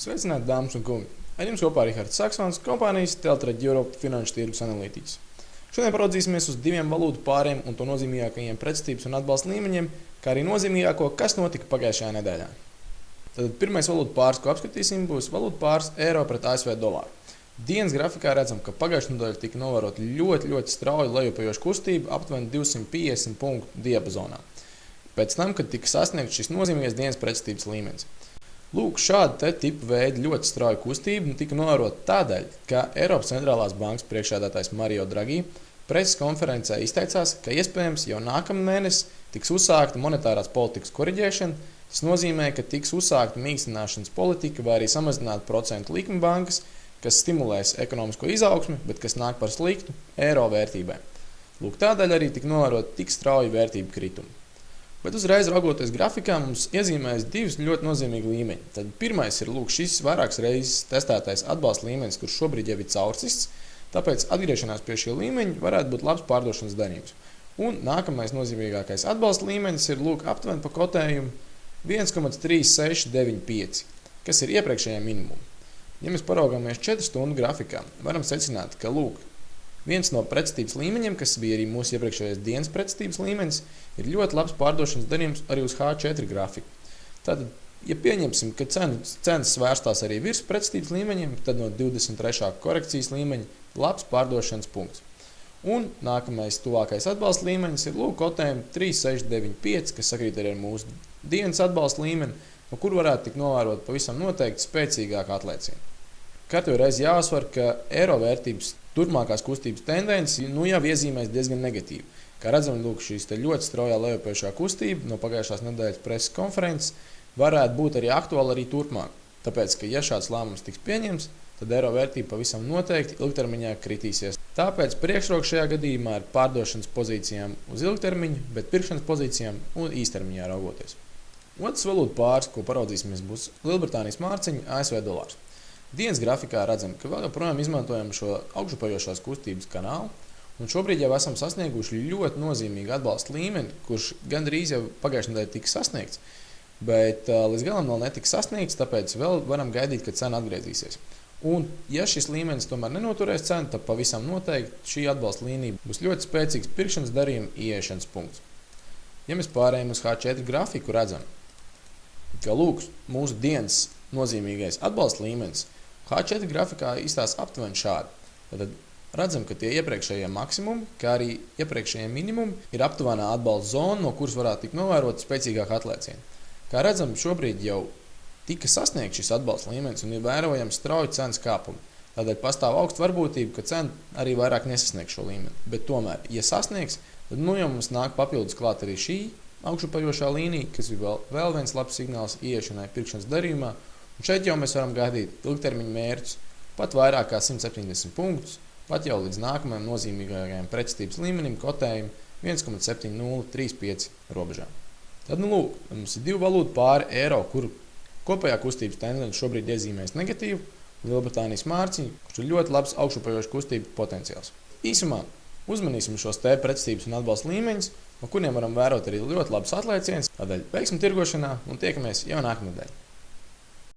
Sveicināti, dāmas un kungi! Ar jums kopā Rihards Saksons, kompānijas Teltrade Europe finanšu tirgus analītiķis. Šodien paraudzīsimies uz diviem valūtu pāriem un to nozīmīgākajiem pretestības un atbalsta līmeņiem, kā arī nozīmīgāko, kas notika pagājušajā nedēļā. Tad pirmais valūtu pāris, ko apskatīsim, būs valūtu pāris eiro pret ASV dolāru. Dienas grafikā redzam, ka pagājušajā nedēļā tika novērota ļoti strauja lejupojoša kustība aptuveni 250 punktu diapazonā. Pēc tam, kad tika sasniegts šis nozīmīgais dienas pretestības līmenis. Lūk, šāda tipa veida ļoti strauja kustība tika novērota tādēļ, ka Eiropas centrālās bankas priekšsēdētājs Mario Draghi preses konferencē izteicās, ka iespējams jau nākamnedēļ tiks uzsākta monetārās politikas koriģēšana. Tas nozīmē, ka tiks uzsākta mīkstināšanas politika vai arī samazināta procentu likme bankas, kas stimulēs ekonomisko izaugsmi, bet kas nāk par sliktu eiro vērtībai. Lūk, tādēļ arī tika novērota tik strauja vērtību kritumi. Bet uzreiz raugoties grafikā, mums iezīmējas divas ļoti nozīmīgi līmeņi. Tad pirmais ir šis vairākas reizes testētais atbalsta līmenis, kurš šobrīd jau ir caursists, tāpēc atgriešanās pie šī līmeņa varētu būt labs pārdošanas darījums. Un nākamais nozīmīgākais atbalsta līmenis ir aptuveni pa kotējumu 1,3695, kas ir iepriekšējie minimumi. Ja mēs paraugāmies 4 stundu grafikā, varam secināt, ka viens no pretestības līmeņiem, kas bija arī mūsu iepriekšējais dienas pretestības līmenis, ir ļoti labs pārdošanas darījums arī uz H4 grafiku. Tātad, ja pieņemsim, ka cenas svērstās arī virs pretestības līmeņiem, tad no 23. korekcijas līmeņa labs pārdošanas punkts. Un nākamais tuvākais atbalsta līmenis ir kotējumi 3695, kas sakrīt arī ar mūsu dienas atbalsta līmeni, no kur varētu tikt novērot pavisam noteikti spēcīgāka atlēciena. Katru reizi jāuzsver, ka eiro vērtības turpmākās kustības tendences jau iezīmēs diezgan negatīvi. Kā redzam, šīs ļoti straujā lejupojošā kustība no pagājušās nedēļas preses konferences varētu būt arī aktuāla arī turpmāk. Tāpēc, ka ja šāds lēmums tiks pieņemts, tad eiro vērtība pavisam noteikti ilgtermiņā kritīsies. Tāpēc priekšroka šajā gadījumā ir pārdošanas pozīcijām uz ilgtermiņu, bet pirkšanas pozīcijām un īstermiņā raugoties. Otrs valūtu pāris, ko paraudzīsimies, būs Lielbritānijas mārciņa ASV dolārs. Dienas grafikā redzam, ka vēl joprojām izmantojam šo augšupojošās kustības kanālu, un šobrīd jau esam sasnieguši ļoti nozīmīgu atbalsta līmeni, kurš gandrīz jau pagājušajā nedēļā tika sasniegts, bet līdz galam vēl netika sasniegts, tāpēc vēl varam gaidīt, ka cena atgriezīsies. Un, ja šis līmenis tomēr nenoturēs cenu, tad pavisam noteikti šī atbalsta līnija būs ļoti spēcīgs pirkšanas darījuma ieiešanas punkts. Ja mēs pārējām uz H4 grafiku, redzam, ka mūsu dienas nozīmīgais atbalsta līmenis H4 grafikā izstās aptuveni šādi. Tad redzam, ka tie iepriekšējie maksimumi, kā arī iepriekšējie minimumi ir aptuvenā atbalsta zona, no kuras varētu tikt novērot spēcīgāka atlēciena. Kā redzam, šobrīd jau tika sasniegts šis atbalsta līmenis un ir vērojams strauji cenas kāpumi. Tādēļ pastāv augsta varbūtība, ka cena arī vairāk nesasniegs šo līmeni. Bet tomēr, ja sasniegs, tad jau mums nāk papildus klāt arī šī augšupojošā līnija, kas ir vēl viens labs signāls ieiešanai pirkšanas darījumā. Un šeit jau mēs varam gaidīt ilgtermiņa mērķus, pat vairāk kā 170 punktus, pat jau līdz nākamajam nozīmīgākajam pretestības līmenim kotējumi 1,7035 robežām. Tad, mums ir divi valūtu pāri eiro, kuru kopējā kustības tendence šobrīd iezīmēs negatīvu, Lielbritānijas mārciņu, kurš ir ļoti labs augšupojošas kustības potenciāls. Īsumā uzmanīsim šos pretestības un atbalsta līmeņus, no kuriem varam vērot arī ļoti labus atlēcienus. Tādēļ veiksim tirgošanā un tiekamies jau nākamnedēļ.